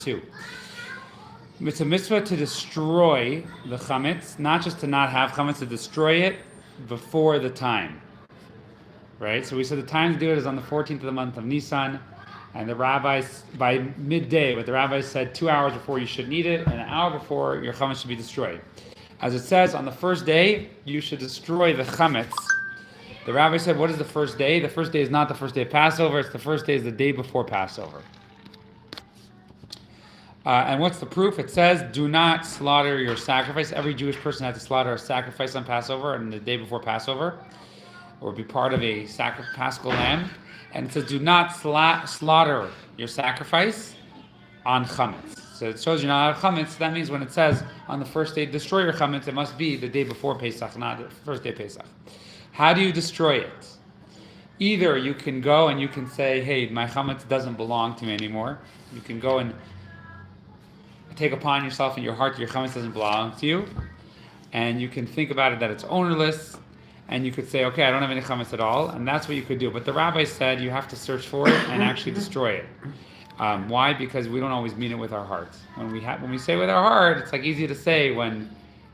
2. It's a mitzvah to destroy the chametz, not just to not have chametz, to destroy it before the time. Right? So we said the time to do it is on the 14th of the month of Nisan, and the rabbis, by midday, but the rabbis said 2 hours before you shouldn't eat it, and an hour before your chametz should be destroyed. As it says, on the first day, you should destroy the chametz. The rabbi said, what is the first day? The first day is not the first day of Passover, it's the first day is the day before Passover. And what's the proof? It says, do not slaughter your sacrifice. Every Jewish person had to slaughter a sacrifice on Passover and the day before Passover, or be part of a paschal lamb. And it says, do not slaughter your sacrifice on chametz. So it shows you're not out of chametz. That means when it says on the first day, destroy your chametz, it must be the day before Pesach, not the first day of Pesach. How do you destroy it? Either you can go and you can say, hey, my chametz doesn't belong to me anymore. You can go and take upon yourself in your heart that your chametz doesn't belong to you. And you can think about it that it's ownerless. And you could say, okay, I don't have any chametz at all. And that's what you could do. But the rabbi said you have to search for it and actually destroy it. Why? Because we don't always mean it with our hearts. When we say with our heart, it's like easy to say when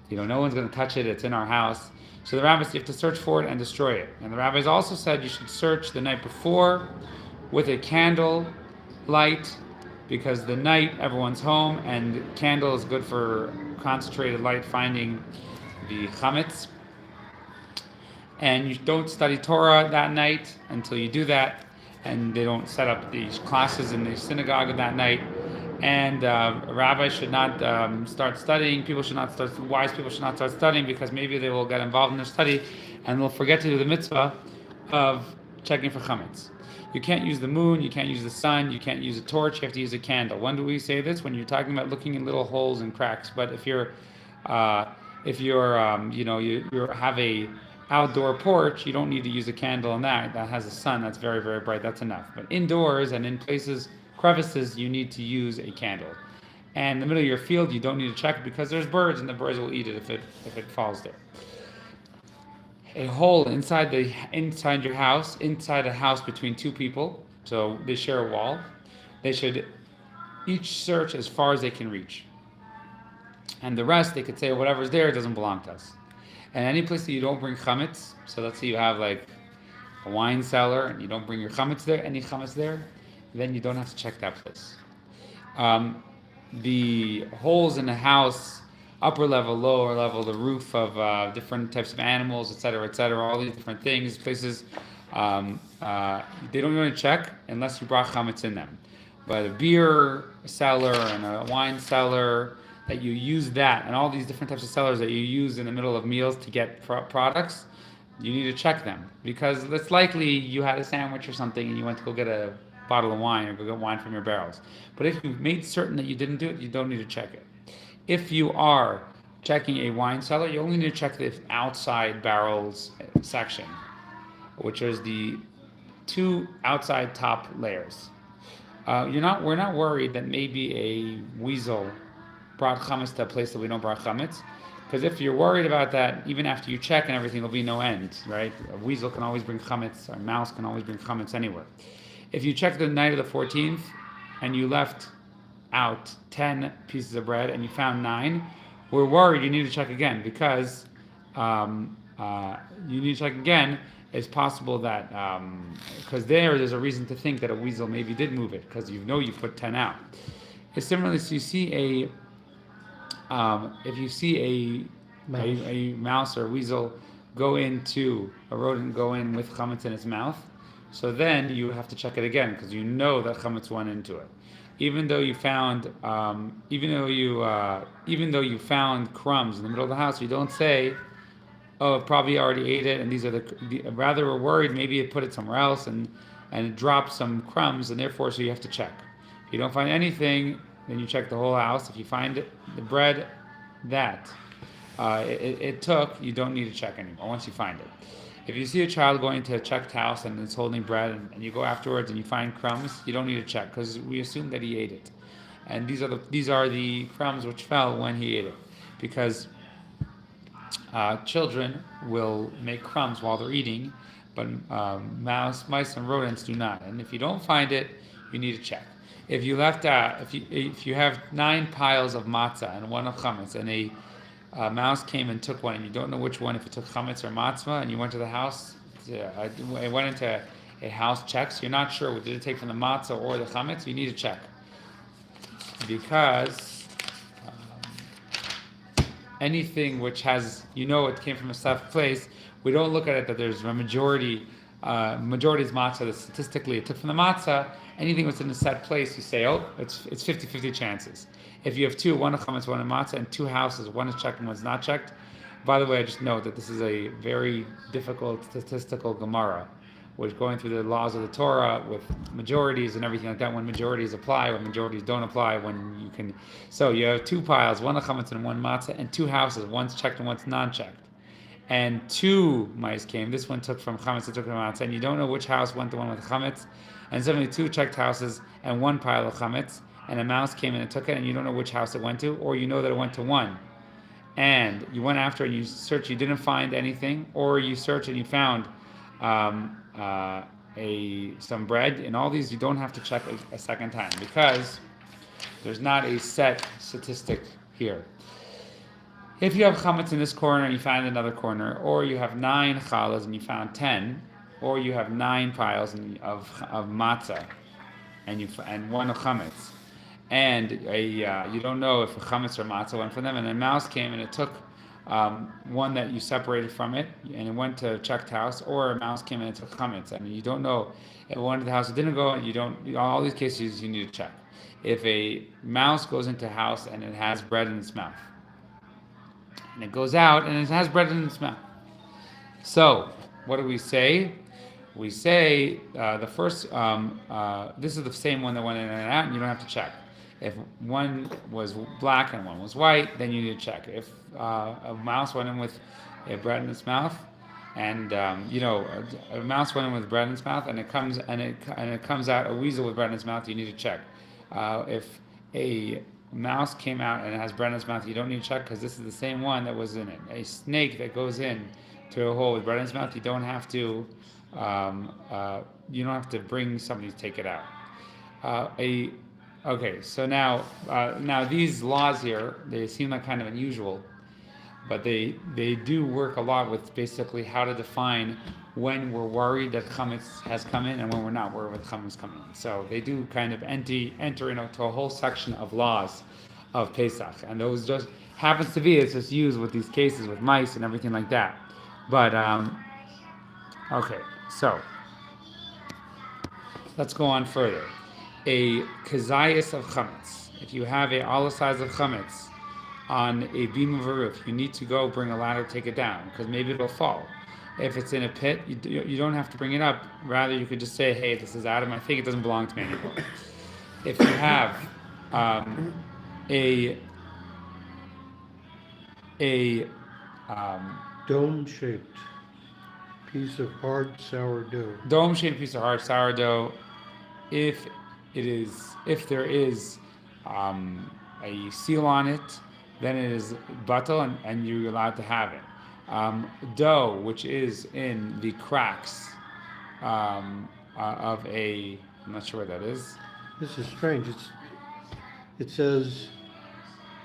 no one's going to touch it. It's in our house. So the rabbis, you have to search for it and destroy it. And the rabbis also said you should search the night before with a candle light, because the night everyone's home and candle is good for concentrated light finding the chametz. And you don't study Torah that night until you do that. And they don't set up these classes in the synagogue that night. And rabbis should not start studying. Wise people should not start studying, because maybe they will get involved in their study and they'll forget to do the mitzvah of checking for chametz. You can't use the moon, you can't use the sun, you can't use a torch, you have to use a candle. When do we say this? When you're talking about looking in little holes and cracks. But if you have a outdoor porch, you don't need to use a candle on that. That has a sun that's very, very bright. That's enough. But indoors and in places, crevices, you need to use a candle. And in the middle of your field, you don't need to check it, because there's birds, and the birds will eat it if it falls there. A hole inside your house, inside a house between two people, so they share a wall. They should each search as far as they can reach. And the rest, they could say whatever's there doesn't belong to us. And any place that you don't bring chametz, so let's say you have like a wine cellar and you don't bring your chametz there, any chametz there, then you don't have to check that place. The holes in the house, upper level, lower level, the roof of different types of animals, etc., all these different things, places, they don't want to check unless you brought chametz in them. But a beer cellar and a wine cellar, that you use that, and all these different types of cellars that you use in the middle of meals to get products, you need to check them, because it's likely you had a sandwich or something and you went to go get a bottle of wine or go get wine from your barrels. But if you've made certain that you didn't do it, you don't need to check it. If you are checking a wine cellar, you only need to check the outside barrels section, which is the two outside top layers. We're not worried that maybe a weasel brought chametz to a place that we don't brought chametz, because if you're worried about that, even after you check and everything, there'll be no end, right? A weasel can always bring chametz, a mouse can always bring chametz anywhere. If you check the night of the 14th and you left out 10 pieces of bread and you found 9, we're worried you need to check again, because you need to check again. It's possible that because there's a reason to think that a weasel maybe did move it, because you put 10 out. Similarly, so you see if you see a mouse or a weasel a rodent go in with chametz in its mouth, so then you have to check it again, because you know that chametz went into it. Even though you found crumbs in the middle of the house, you don't say, oh, it probably already ate it, and these are rather we're worried maybe it put it somewhere else and it dropped some crumbs, and therefore so you have to check. If you don't find anything, then you check the whole house. If you find the bread that it took, you don't need to check anymore once you find it. If you see a child going to a checked house and it's holding bread, and you go afterwards and you find crumbs, you don't need to check, because we assume that he ate it. And these are the crumbs which fell when he ate it, because children will make crumbs while they're eating, but mice and rodents do not. And if you don't find it, you need to check. If you left if you have 9 piles of matzah and one of chametz, and a mouse came and took one, and you don't know which one, if it took chametz or matzah, and you went to the house, it went into a house check, so you're not sure what did it take from the matzah or the chametz, you need to check. Because anything which has, it came from a safe place, we don't look at it that there's a majority is matzah, that statistically it took from the matzah. Anything that's in a set place, you say, oh, it's 50-50 chances. If you have two, one of chametz, one of matzah, and two houses, one is checked and one's not checked. By the way, I just note that this is a very difficult statistical Gemara, which going through the laws of the Torah with majorities and everything like that, when majorities apply, when majorities don't apply, when you can. So you have 2 piles, one of chametz and one matzah, and 2 houses, one's checked and one's non-checked. And 2 mice came. This one took from chametz, it took from matzah, and you don't know which house went the one with chametz. And suddenly 2 checked houses and 1 pile of chametz, and a mouse came in and took it, and you don't know which house it went to, or you know that it went to 1. And you went after and you searched, you didn't find anything, or you searched and you found some bread. In all these, you don't have to check a second time, because there's not a set statistic here. If you have chametz in this corner and you find another corner, or you have 9 challahs and you found 10, or you have 9 piles of matzah and one of chametz, and you don't know if a chametz or matzah went for them, and a mouse came and it took one that you separated from it, and it went to a checked house, or a mouse came and it took chametz, and you don't know if one of the house didn't go, and you don't. All these cases you need to check. If a mouse goes into a house and it has bread in its mouth, and it goes out and it has bread in its mouth, so what do we say? We say the first. This is the same one that went in and out, and you don't have to check. If one was black and one was white, then you need to check. If a mouse went in with a bread in its mouth, and a mouse went in with bread in its mouth, and it comes out a weasel with bread in its mouth, you need to check. If a mouse came out and it has bread in its mouth, you don't need to check, because this is the same one that was in it. A snake that goes in to a hole with bread in its mouth, you don't have to. You don't have to bring somebody to take it out. Okay, so now these laws here, they seem like kind of unusual, but they do work a lot with basically how to define when we're worried that chametz has come in and when we're not worried that chametz is coming in. So they do kind of enter into a whole section of laws of Pesach, and those just happens to be, it's just used with these cases with mice and everything like that. But okay, so let's go on further. A kazayas of chametz. If you have a size of chametz on a beam of a roof, you need to go bring a ladder, take it down, because maybe it'll fall. If it's in a pit, you don't have to bring it up. Rather, you could just say, "Hey, this is out of my thing. It doesn't belong to me anymore." If you have a dome-shaped piece of hard sourdough. Dome-shaped piece of hard sourdough. If there is a seal on it, then it is batal, and you're allowed to have it. Dough, which is in the cracks of a, I'm not sure what that is. This is strange. It says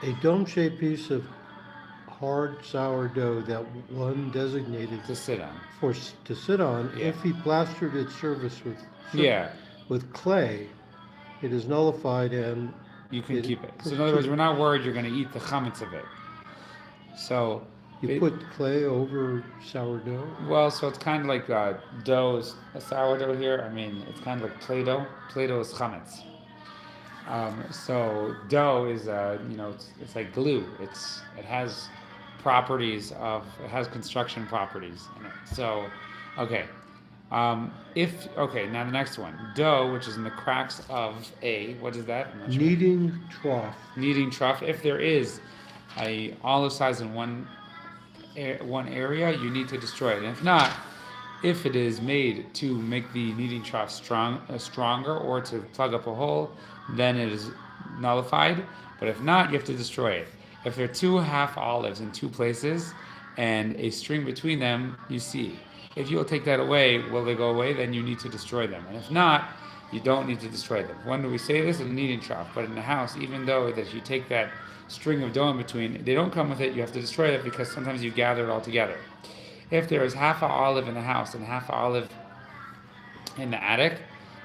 a dome-shaped piece of hard sourdough that one designated to sit on. To sit on. Yeah. If he plastered its surface with clay, it is nullified and you can keep it. So in other words, we're not worried you're going to eat the chametz of it. So you put clay over sourdough? Well, so it's kind of like dough is a sourdough here. I mean, it's kind of like Play-Doh. Play-Doh is chametz. So dough is it's like glue. It has construction properties in it. So, okay. Now the next one, dough, which is in the cracks of what is that? Kneading trough. Kneading trough. If there is a olive size in one area, you need to destroy it. And if not, if it is made to make the kneading trough stronger or to plug up a hole, then it is nullified. But if not, you have to destroy it. If there are 2 half olives in 2 places and a string between them, you see. If you'll take that away, will they go away? Then you need to destroy them. And if not, you don't need to destroy them. When do we say this? In a kneading trough. But in the house, even though that you take that string of dough in between, they don't come with it, you have to destroy it because sometimes you gather it all together. If there is half an olive in the house and half an olive in the attic,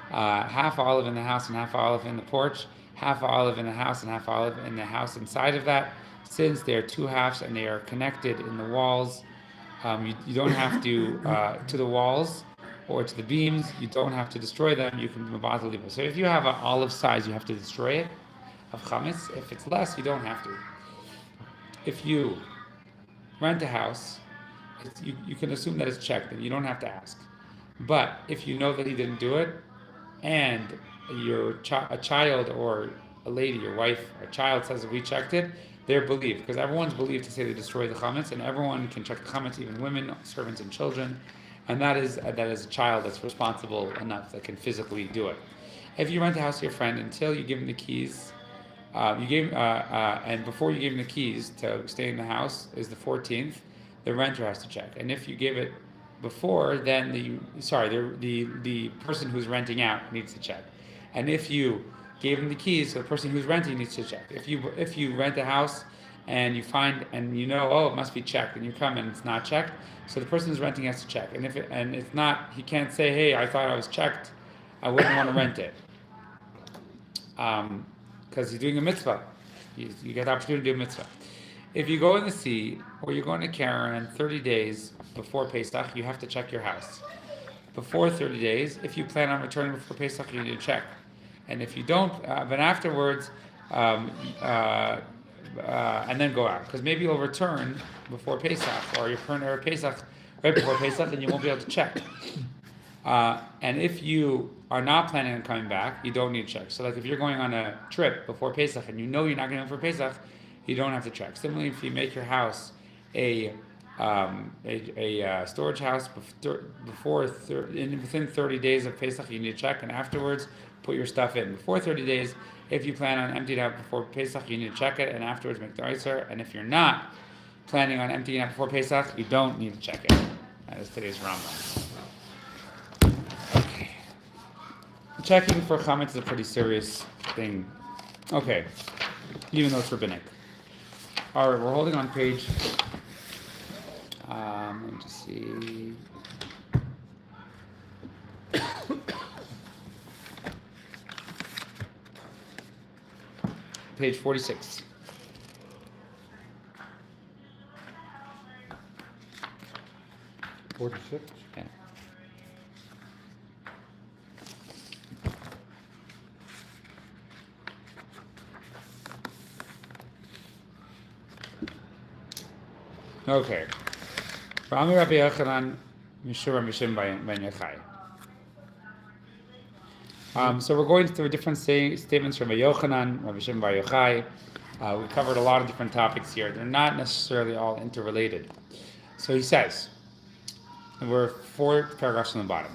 half olive in the house and half olive in the porch, half olive in the house and half olive in the house inside of that, since they are two halves and they are connected in the walls, you don't have to the walls or to the beams, you don't have to destroy them, you can mabata leave it. So if you have an olive size, you have to destroy it, of chametz. If it's less, you don't have to. If you rent a house, you can assume that it's checked and you don't have to ask. But if you know that he didn't do it, and a child or a lady, your wife, or a child says that we checked it, they're believed, because everyone's believed to say they destroy the chametz, and everyone can check the chametz, even women, servants, and children, and that is a child that's responsible enough that can physically do it. If you rent a house to your friend, until you give him the keys, and before you give him the keys to stay in the house is the 14th, the renter has to check, and if you give it before, then the person who's renting out needs to check. And if you gave him the keys, so the person who's renting needs to check. If you rent a house and you find and you know, oh, it must be checked, and you come and it's not checked, so the person who's renting has to check. And if it's not, he can't say, hey, I thought I was checked, I wouldn't want to rent it, because he's doing a mitzvah. You get the opportunity to do a mitzvah. If you go in the sea or you're going to Karen 30 days before Pesach, you have to check your house. Before 30 days, if you plan on returning before Pesach, you need to check. And if you don't, but afterwards, and then go out. Because maybe you'll return before Pesach, or you're return Pesach right before Pesach, and you won't be able to check. And if you are not planning on coming back, you don't need to check. So like if you're going on a trip before Pesach and you know you're not going to go for Pesach, you don't have to check. Similarly, if you make your house a storage house within 30 days of Pesach, you need to check, and afterwards put your stuff in. Before 30 days, if you plan on emptying out before Pesach, you need to check it, and afterwards make the iser. And if you're not planning on emptying out before Pesach, you don't need to check it. That is today's Rambam. Okay. Checking for chametz is a pretty serious thing. Okay. Even though it's rabbinic. All right, we're holding on page. Let me just see. Page 46. Okay. Okay. Rami Rabbi Yochanan, Mishur Mishim Ben Yochai. So we're going through different statements from Rabbi Yochanan, Rabbi Shimon Bar Yochai. We covered a lot of different topics here. They're not necessarily all interrelated. So he says, and we're 4 paragraphs on the bottom.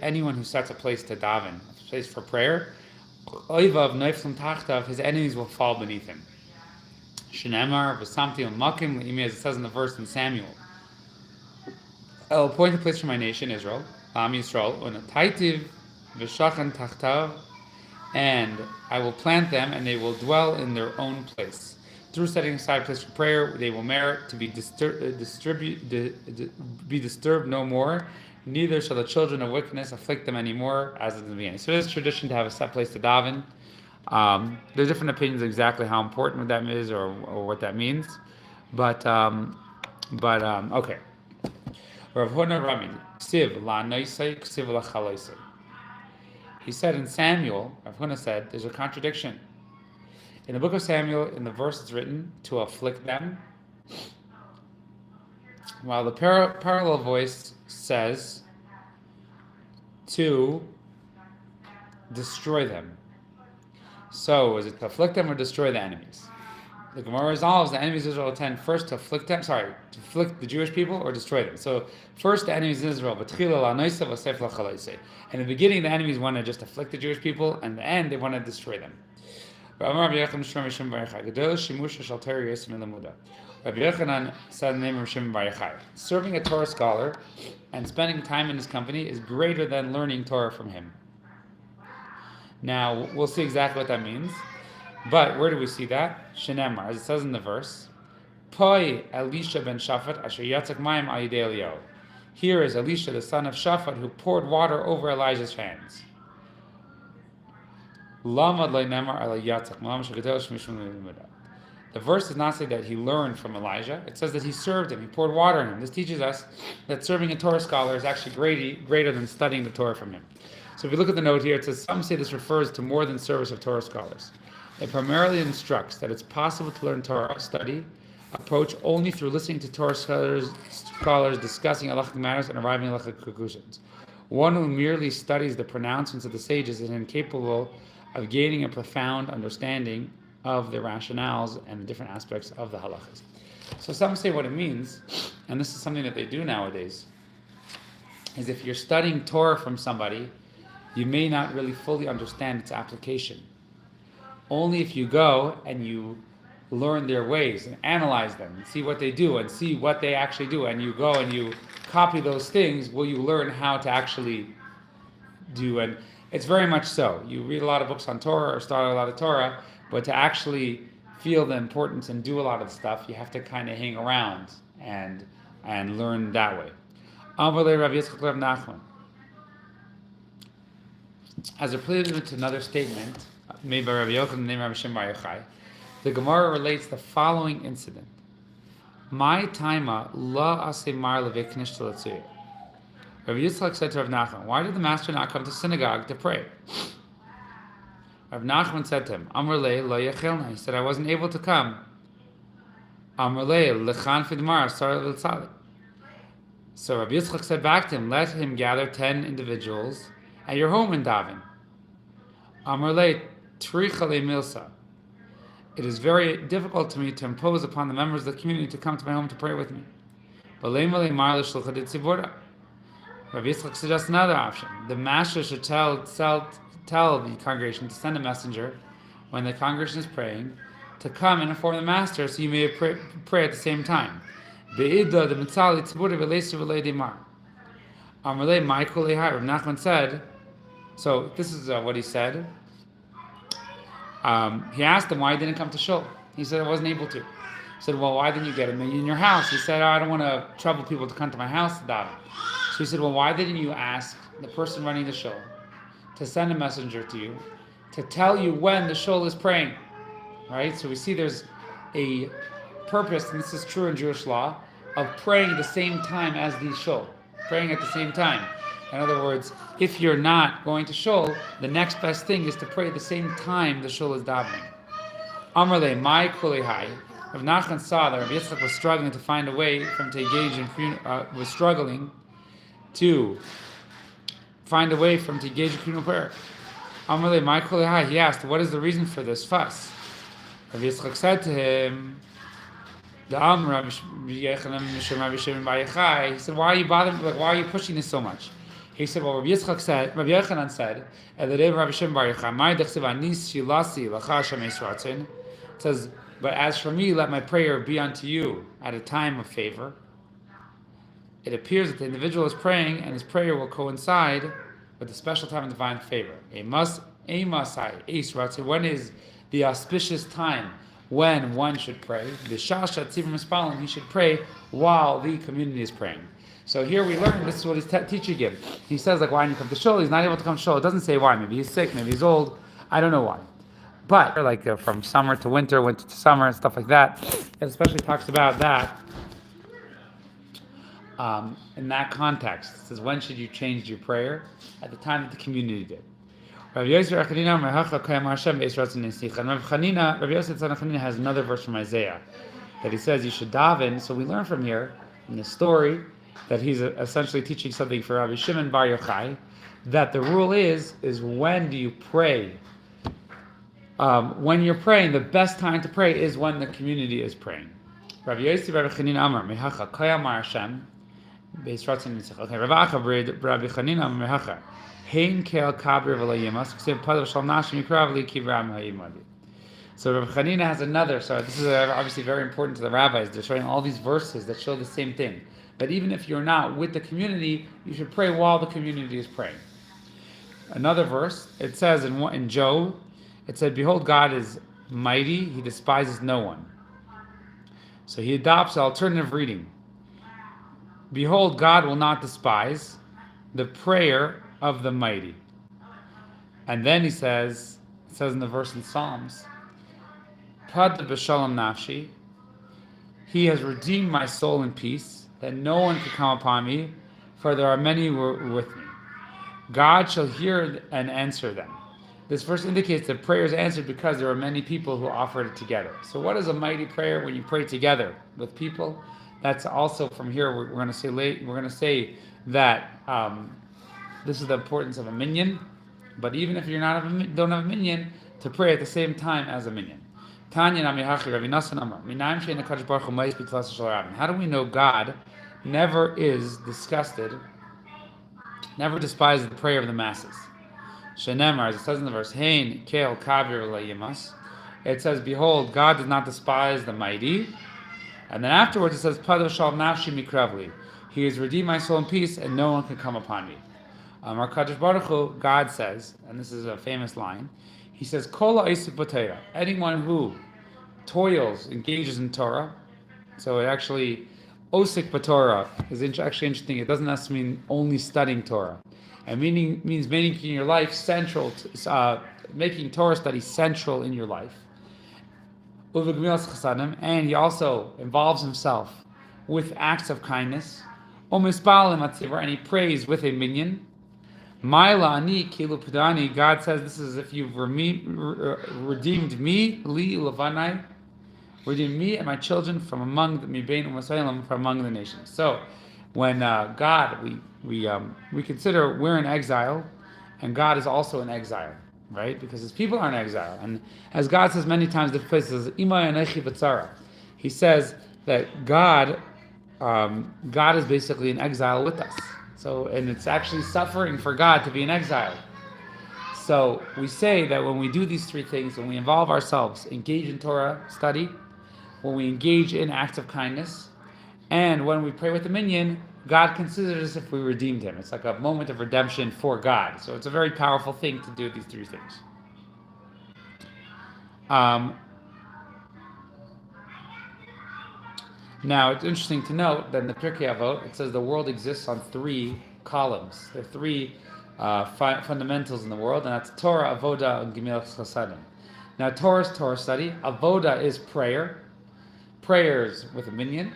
Anyone who sets a place to daven, a place for prayer, his enemies will fall beneath him. Shenemar v'samti u'makim le'imi, as it says in the verse in Samuel. I will appoint a place for my nation, Israel, Am Yisrael, u'nataitiv v'shachan tachtav, and I will plant them, and they will dwell in their own place. Through setting aside a place for prayer, they will merit to be disturbed no more. Neither shall the children of wickedness afflict them anymore, as in the beginning. So it is tradition to have a set place to daven. There's different opinions exactly how important that is or what that means, but okay. Rav Huna Rami, Ksiv la noisei, ksiv la chaloisei. He said in Samuel, Rav Huna said, there's a contradiction. In the book of Samuel, in the verse it's written, to afflict them, while the parallel voice says, to destroy them. So, is it to afflict them or destroy the enemies? The Gemara resolves the enemies of Israel tend first to afflict them, to afflict the Jewish people or destroy them. So, first the enemies of Israel, in the beginning the enemies want to just afflict the Jewish people, and in the end they want to destroy them. Rav Rabbi Yochanan said in the name of Shimon Bar Yochai, serving a Torah scholar and spending time in his company is greater than learning Torah from him. Now, we'll see exactly what that means. But where do we see that? Shenemar, as it says in the verse, Poi Elisha ben Shaphat asher yatzak mayim al yidei Eliyahu. Here is Elisha, the son of Shaphat, who poured water over Elijah's hands. Lamad le'nemar al yatzak malam shegedosh mishum le'limudah. The verse does not say that he learned from Elijah. It says that he served him. He poured water on him. This teaches us that serving a Torah scholar is actually greater than studying the Torah from him. So if you look at the note here, it says, some say this refers to more than service of Torah scholars. It primarily instructs that it's possible to learn Torah study approach only through listening to Torah scholars discussing halachic matters and arriving at halachic conclusions. One who merely studies the pronouncements of the sages is incapable of gaining a profound understanding of the rationales and the different aspects of the halachas. So some say what it means, and this is something that they do nowadays, is if you're studying Torah from somebody, you may not really fully understand its application. Only if you go and you learn their ways and analyze them and see what they do and see what they actually do, and you go and you copy those things, will you learn how to actually do. And it's very much so. You read a lot of books on Torah or study a lot of Torah, but to actually feel the importance and do a lot of the stuff, you have to kind of hang around and learn that way. As a prelude to another statement made by Rabbi Yochanan named Rabbi Shimon Bar Yochai, the Gemara relates the following incident. My taima la asemar leveknish telatzir. Rabbi Yitzchak said to Rav Nachman, why did the master not come to synagogue to pray? Rav Nachman said to him, Amar le lo yechelna. He said, I wasn't able to come. Amar le lechan fidmar sar l'tzali. So Rabbi Yitzchak said back to him, let him gather 10 individuals at your home in daven. Amar le tricha le milsa. It is very difficult to me to impose upon the members of the community to come to my home to pray with me. But lema le mar l'shlucha de tzibura. Rabbi Yitzchak suggests another option. The master should tell the congregation to send a messenger when the congregation is praying to come and inform the master so you may pray at the same time. Be'idda the mitzali tzibura v'leisu v'lei demar. Amalei Michael Ehai. Rav Nachman said, so this is what he said. He asked him why he didn't come to shul. He said, I wasn't able to. He said, well, why didn't you get him in your house? He said, I don't want to trouble people to come to my house to daven. So he said, well, why didn't you ask the person running the shul to send a messenger to you to tell you when the shul is praying? Right? So we see there's a purpose, and this is true in Jewish law, of praying at the same time as the shul. Praying at the same time. In other words, if you're not going to shul, the next best thing is to pray at the same time the shul is davening. Amrle, my kulihai. Rav Nachman saw that Rabbi Yitzchak was struggling to find a way for him to engage in communal prayer. Amrle, my kulihai. He asked, what is the reason for this fuss? Rabbi Yitzchak said to him, he said, why are you bothering? Like, why are you pushing this so much? He said, well, Rabbi Yochanan said, at the day of Rabbi Shimon Bar Yochai, it says, but as for me, let my prayer be unto you at a time of favor. It appears that the individual is praying, and his prayer will coincide with the special time of divine favor. When is the auspicious time when one should pray? He should pray while the community is praying. So here we learn, this is what his teacher gives. He says, like, why didn't you come to shul? He's not able to come to shul. It doesn't say why. Maybe he's sick, maybe he's old. I don't know why. But, from summer to winter, winter to summer, and stuff like that, it especially talks about that in that context. It says, when should you change your prayer? At the time that the community did. Rabbi Yosef Chanina has another verse from Isaiah that he says you should daven. So we learn from here, in the story, that he's essentially teaching something for Rabbi Shimon Bar Yochai, that the rule is when do you pray? When you're praying, the best time to pray is when the community is praying. Rabbi Yosef Rabbi Chanina Amar Mehacha Kaya Mar Hashem Beis Ratzon Nitzach. Okay, Rabbi Chanina Amar Mehacha Hein Kel Kabir V'Layimas Kseb Padav Shal Nashim Yikrav Li Kivram Ha'imadi. So Rabbi Hanina has another. So this is obviously very important to the rabbis. They're showing all these verses that show the same thing. But even if you're not with the community, you should pray while the community is praying. Another verse, it says in Job, it said, "Behold, God is mighty; He despises no one." So he adopts alternative reading. Behold, God will not despise the prayer of the mighty. And then it says in the verse in Psalms, Pad b'shalom nafshi, He has redeemed my soul in peace, that no one can come upon me, for there are many who are with me. God shall hear and answer them. This verse indicates that prayer is answered because there are many people who offered it together. So what is a mighty prayer when you pray together with people? That's also from here we're going to say that this is the importance of a minyan. But even if you're don't have a minyan, to pray at the same time as a minyan. How do we know God never is disgusted, never despises the prayer of the masses? Shenemar, as it says in the verse, Hein Kel Kavir Layimas. It says, "Behold, God does not despise the mighty." And then afterwards it says, "Padav Shal Nafshi Mikravli." He has redeemed my soul in peace, and no one can come upon me. Our Kadosh Baruch Hu, God says, and this is a famous line. He says, "Kol ha'isik b'Torah." Anyone who toils, engages in Torah. So it actually, osik b'Torah is actually interesting. It doesn't necessarily mean only studying Torah. And means making your life central, making Torah study central in your life. And he also involves himself with acts of kindness. And he prays with a minyan. God says this is if you've redeemed me, li levanai, redeemed me and my children from among the nations. So when God, we consider we're in exile, and God is also in exile, right? Because His people are in exile, and as God says many times, the places He says that God is basically in exile with us. So, and it's actually suffering for God to be in exile. So we say that when we do these three things, when we involve ourselves, engage in Torah study, when we engage in acts of kindness, and when we pray with the minyan, God considers us if we redeemed Him. It's like a moment of redemption for God. So it's a very powerful thing to do these three things. Now, it's interesting to note that in the Pirkei Avot, it says the world exists on three columns. There are three fundamentals in the world, and that's Torah, Avoda, and Gemilas Chasadim. Now, Torah is Torah study. Avoda is prayer. Prayers with a minyan.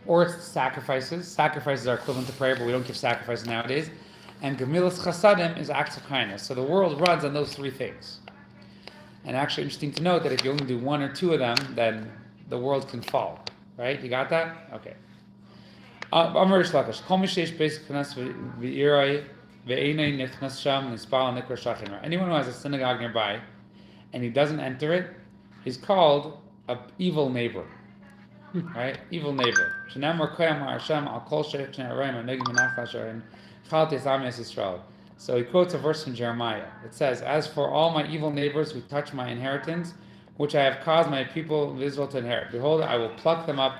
Or it's sacrifices. Sacrifices are equivalent to prayer, but we don't give sacrifices nowadays. And Gemilas Chasadim is acts of kindness. So the world runs on those three things. And actually interesting to note that if you only do one or two of them, then the world can fall. Right? You got that? Okay. Anyone who has a synagogue nearby and he doesn't enter it, he's called an evil neighbor. Right? Evil neighbor. So he quotes a verse from Jeremiah. It says, "As for all my evil neighbors who touch my inheritance, which I have caused my people of Israel to inherit, behold, I will pluck them up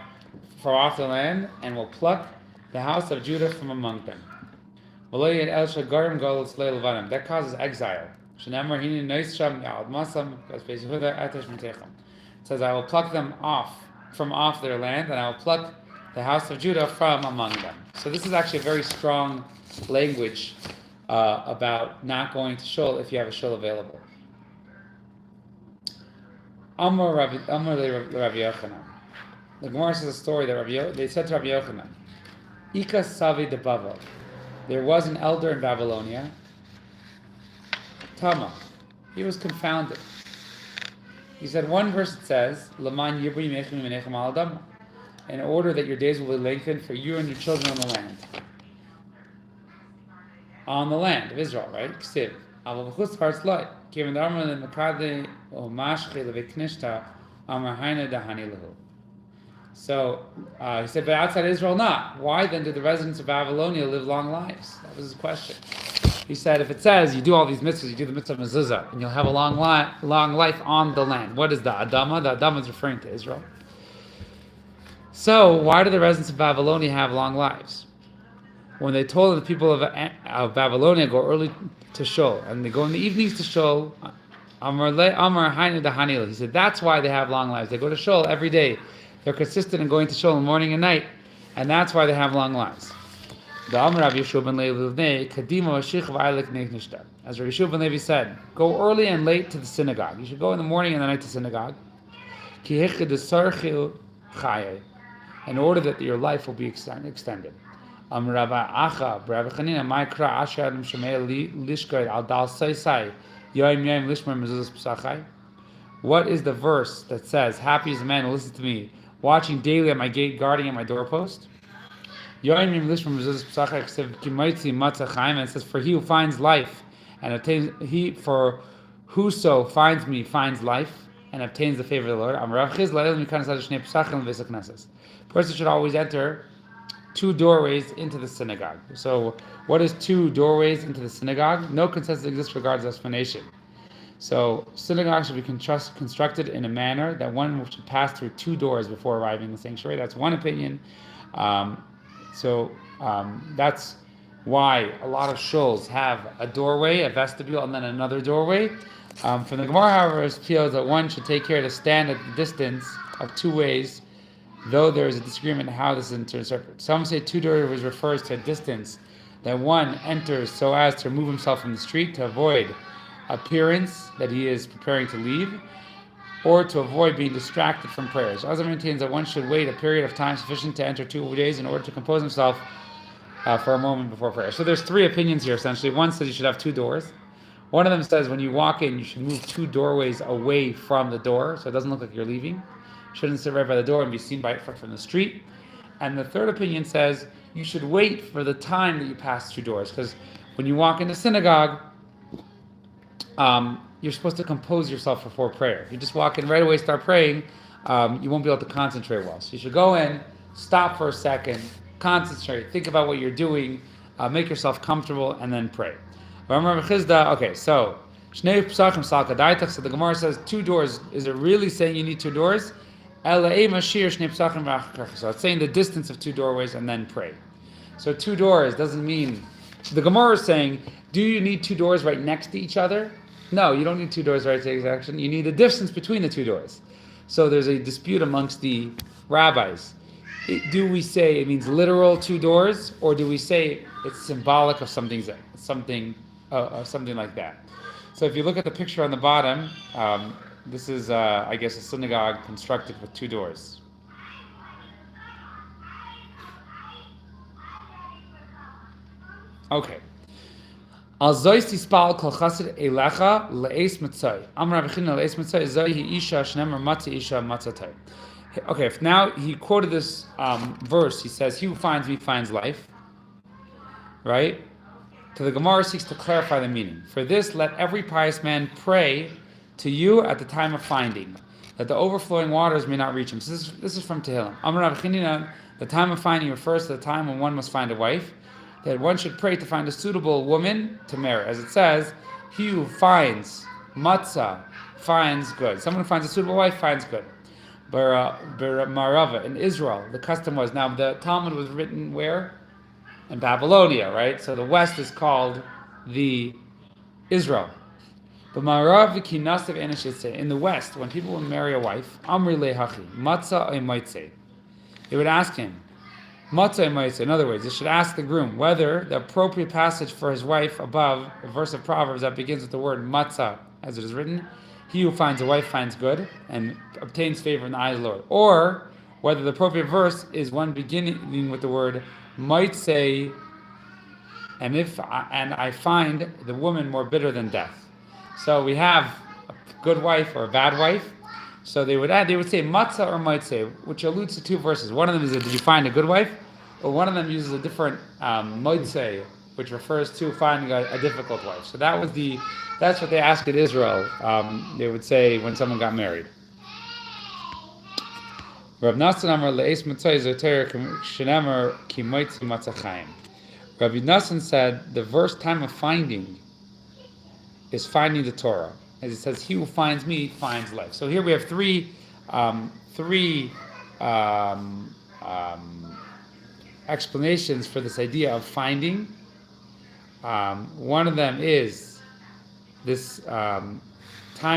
from off the land, and will pluck the house of Judah from among them." That causes exile. It says, "I will pluck them from off their land, and I will pluck the house of Judah from among them." So this is actually a very strong language about not going to shul if you have a shul available. Amar Rabbi Yochanan. The Gemara says a story that they said to Rabbi Yochanan, "Ika Savi de Bavel." There was an elder in Babylonia. Tama. He was confounded. He said, one verse it says, "Laman yibri mechim menechem al adam," in order that your days will be lengthened for you and your children on the land. On the land of Israel, right? Ksiv. Aval v'chutz parts loy. Kivin d'arma l'mekadei o mashchi l'veknishta amar haina dahani lahu. So he said, but outside Israel not. Why then do the residents of Babylonia live long lives? That was his question. He said, if it says you do all these mitzvahs, you do the mitzvah of mezuzah, and you'll have a long life on the land. What is the Adama? The Adama is referring to Israel. So why do the residents of Babylonia have long lives? When they told the people of Babylonia go early to shul, and they go in the evenings to shul, Amar Hainu Dahanil. He said that's why they have long lives. They go to shul every day. They're consistent in going to shul in the morning and night, and that's why they have long lives. As Rabbi Yeshua ben Levi said, go early and late to the synagogue. You should go in the morning and the night to synagogue. In order that your life will be extended. What is the verse that says, happy is the man who listens to me, watching daily at my gate, guarding at my doorpost? And it says, for he who finds life and obtains, for whoso finds me finds life and obtains the favor of the Lord. Person should always enter 2 doorways into the synagogue. So what is 2 doorways into the synagogue? No consensus exists regarding explanation. So synagogues should be constructed in a manner that one should pass through 2 doors before arriving in the sanctuary. That's one opinion. That's why a lot of shuls have a doorway, a vestibule, and then another doorway. From the Gemara, however, it feels that one should take care to stand at the distance of 2 ways, though there is a disagreement on how this is interpreted. Some say 2 doorways refers to a distance that one enters so as to remove himself from the street to avoid appearance that he is preparing to leave, or to avoid being distracted from prayers. Others maintains that one should wait a period of time sufficient to enter 2 days in order to compose himself for a moment before prayer. So there's 3 opinions here, essentially. One says you should have 2 doors. One of them says when you walk in, you should move 2 doorways away from the door, so it doesn't look like you're leaving. You shouldn't sit right by the door and be seen by it from the street. And the third opinion says you should wait for the time that you pass 2 doors, because when you walk into synagogue, you're supposed to compose yourself before prayer. If you just walk in right away, start praying, you won't be able to concentrate well. So you should go in, stop for a second, concentrate, think about what you're doing, make yourself comfortable, and then pray. Okay, so the Gemara says 2 doors. Is it really saying you need 2 doors? So it's saying the distance of 2 doorways and then pray. So 2 doors doesn't mean, the Gemara is saying, do you need 2 doors right next to each other? No, you don't need 2 doors right to exaction. You need a distance between the 2 doors. So there's a dispute amongst the rabbis. Do we say it means literal 2 doors, or do we say it's symbolic of something like that? So if you look at the picture on the bottom, this is, I guess, a synagogue constructed with 2 doors. Okay. Al zois tispal kol chassid elecha le'es mitzay. Amar Rabbi China le'es mitzay zohi isha shnemer matzah isha matzatay. Okay, if now he quoted this verse, he says, he who finds me finds life. Right? So the Gemara seeks to clarify the meaning. For this, let every pious man pray to you at the time of finding, that the overflowing waters may not reach him. So this is from Tehillim. Amar Rabbi China, the time of finding refers to the time when one must find a wife, that one should pray to find a suitable woman to marry. As it says, he who finds matza finds good. Someone who finds a suitable wife finds good. Marava, in Israel, the custom was, now the Talmud was written where? In Babylonia, right? So the West is called the Israel. But Marav Kinasiv Anashitse, in the West, when people would marry a wife, Amri Lehachi, Matza Oimaitse, they would ask him, Matza Oimaitse, in other words, they should ask the groom whether the appropriate passage for his wife above, a verse of Proverbs that begins with the word Matza, as it is written, he who finds a wife finds good and obtains favor in the eyes of the Lord. Or whether the appropriate verse is one beginning with the word might say, and I find the woman more bitter than death. So we have a good wife or a bad wife. So they would say matzah or might say, which alludes to 2 verses. One of them is, did you find a good wife? Or one of them uses a different might say, which refers to finding a difficult wife. So that's what they asked in Israel. They would say when someone got married. Rav Nassan Amar le'es matzah zoter shenemer ki moitzi matzah chaim. Rabbi Nassan said the verse time of finding is finding the Torah. As it says, he who finds me finds life. So here we have three explanations for this idea of finding. One of them is this time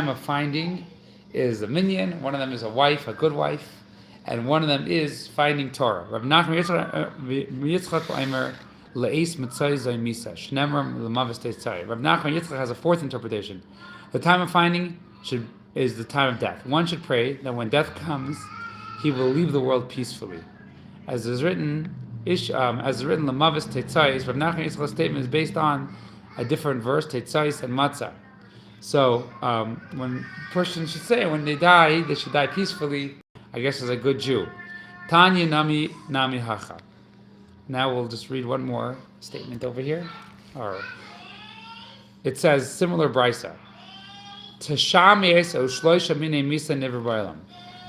of finding is a minyan. One of them is a wife, a good wife, and one of them is finding Torah. Rav Nachman Yitzchak Omer le'es mitzay zay misa shnemer l'mavis teitzay. Rav Nachman Yitzchak has a fourth interpretation. The time of finding is the time of death. One should pray that when death comes, he will leave the world peacefully, as is written. L'mavis teitzay. Rav Nachman Yitzchak's statement is based on a different verse, teitzay and matza. So when a person should say when they die, they should die peacefully, I guess as a good Jew. Tanya nami hacha. Now we'll just read one more statement over here. It says, similar brisa.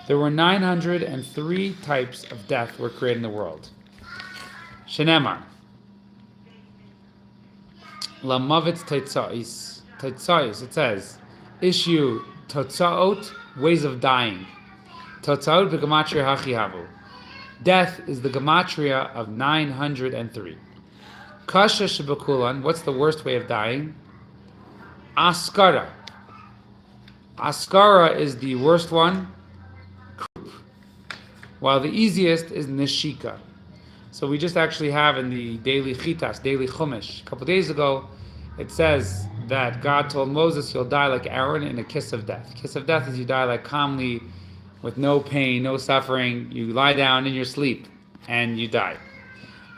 There were 903 types of death were created in the world. Shenemar. Lamavitz teitzais. It says, issue totzaot, ways of dying. Totzaot b'gematria hachihavu. Death is the gematria of 903. Kasha shebakulan, what's the worst way of dying? Askara. Askara is the worst one, while the easiest is neshika. So we just actually have in the daily chitas, daily chumash, a couple days ago, it says that God told Moses, you'll die like Aaron in a kiss of death. Kiss of death is you die like calmly, with no pain, no suffering. You lie down in your sleep, and you die.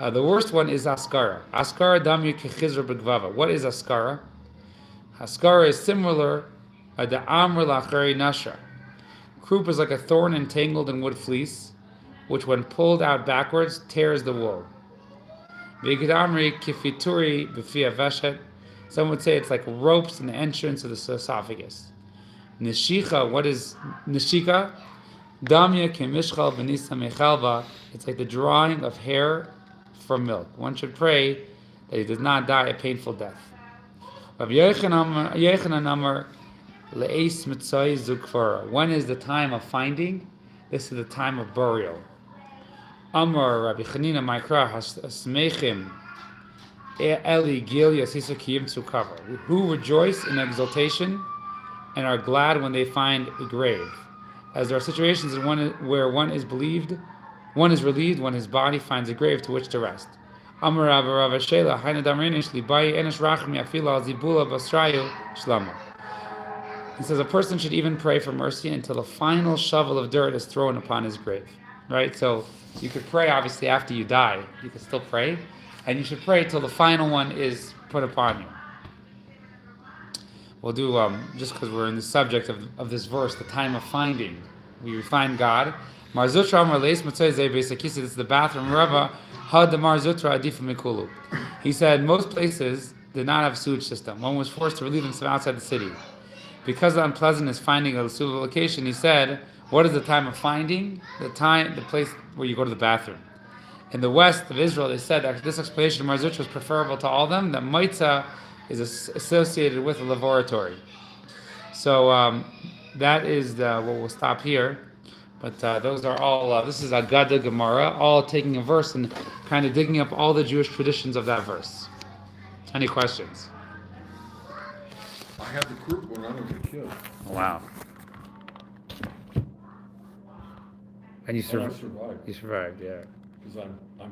The worst one is askara. Askara damyu kechizra b'gvava. What is askara? Askara is similar to amr lachari nashra. Croup is like a thorn entangled in wood fleece, which when pulled out backwards, tears the wool. V'gidamri kifituri b'fia veshet. Some would say it's like ropes in the entrance of the esophagus. Neshika, what is neshika? Damya kemishchal v'nisa mechalva. It's like the drawing of hair from milk. One should pray that he does not die a painful death. Rav Yochanan Amar le'es mitzay zukvara. When is the time of finding? This is the time of burial. Amar Rabbi Chanina Maikra hasmechim Eli Gilia Sisakiyim Tzukavar, who rejoice in exultation and are glad when they find a grave. As there are situations where one is relieved when his body finds a grave to which to rest. Amar Rav Shela Haina Damrinish Libai Enish Rachmi Afila Zibula Basrayu Shlama. He says a person should even pray for mercy until the final shovel of dirt is thrown upon his grave. Right? So you could pray obviously after you die. You could still pray. And you should pray till the final one is put upon you. We'll do, just because we're in the subject of this verse, the time of finding. We find God. Mar Zutra Amar Leis Matzai Zeh Beis Akisa. This is the bathroom. Rava Had the Mar Zutra Adifa Mikulu. He said most places did not have a sewage system. One was forced to relieve himself outside the city. Because of the unpleasantness finding a suitable location, he said, what is the time of finding? The place where you go to the bathroom. In the west of Israel, they said that this explanation of Mar Zutra was preferable to all of them, that matza is associated with a laboratory. So that is what we'll stop here. But those are all, this is Agada Gemara, all taking a verse and kind of digging up all the Jewish traditions of that verse. Any questions? I had the croup when I was a kid. Wow. And you And I survived. You survived, yeah. Because I'm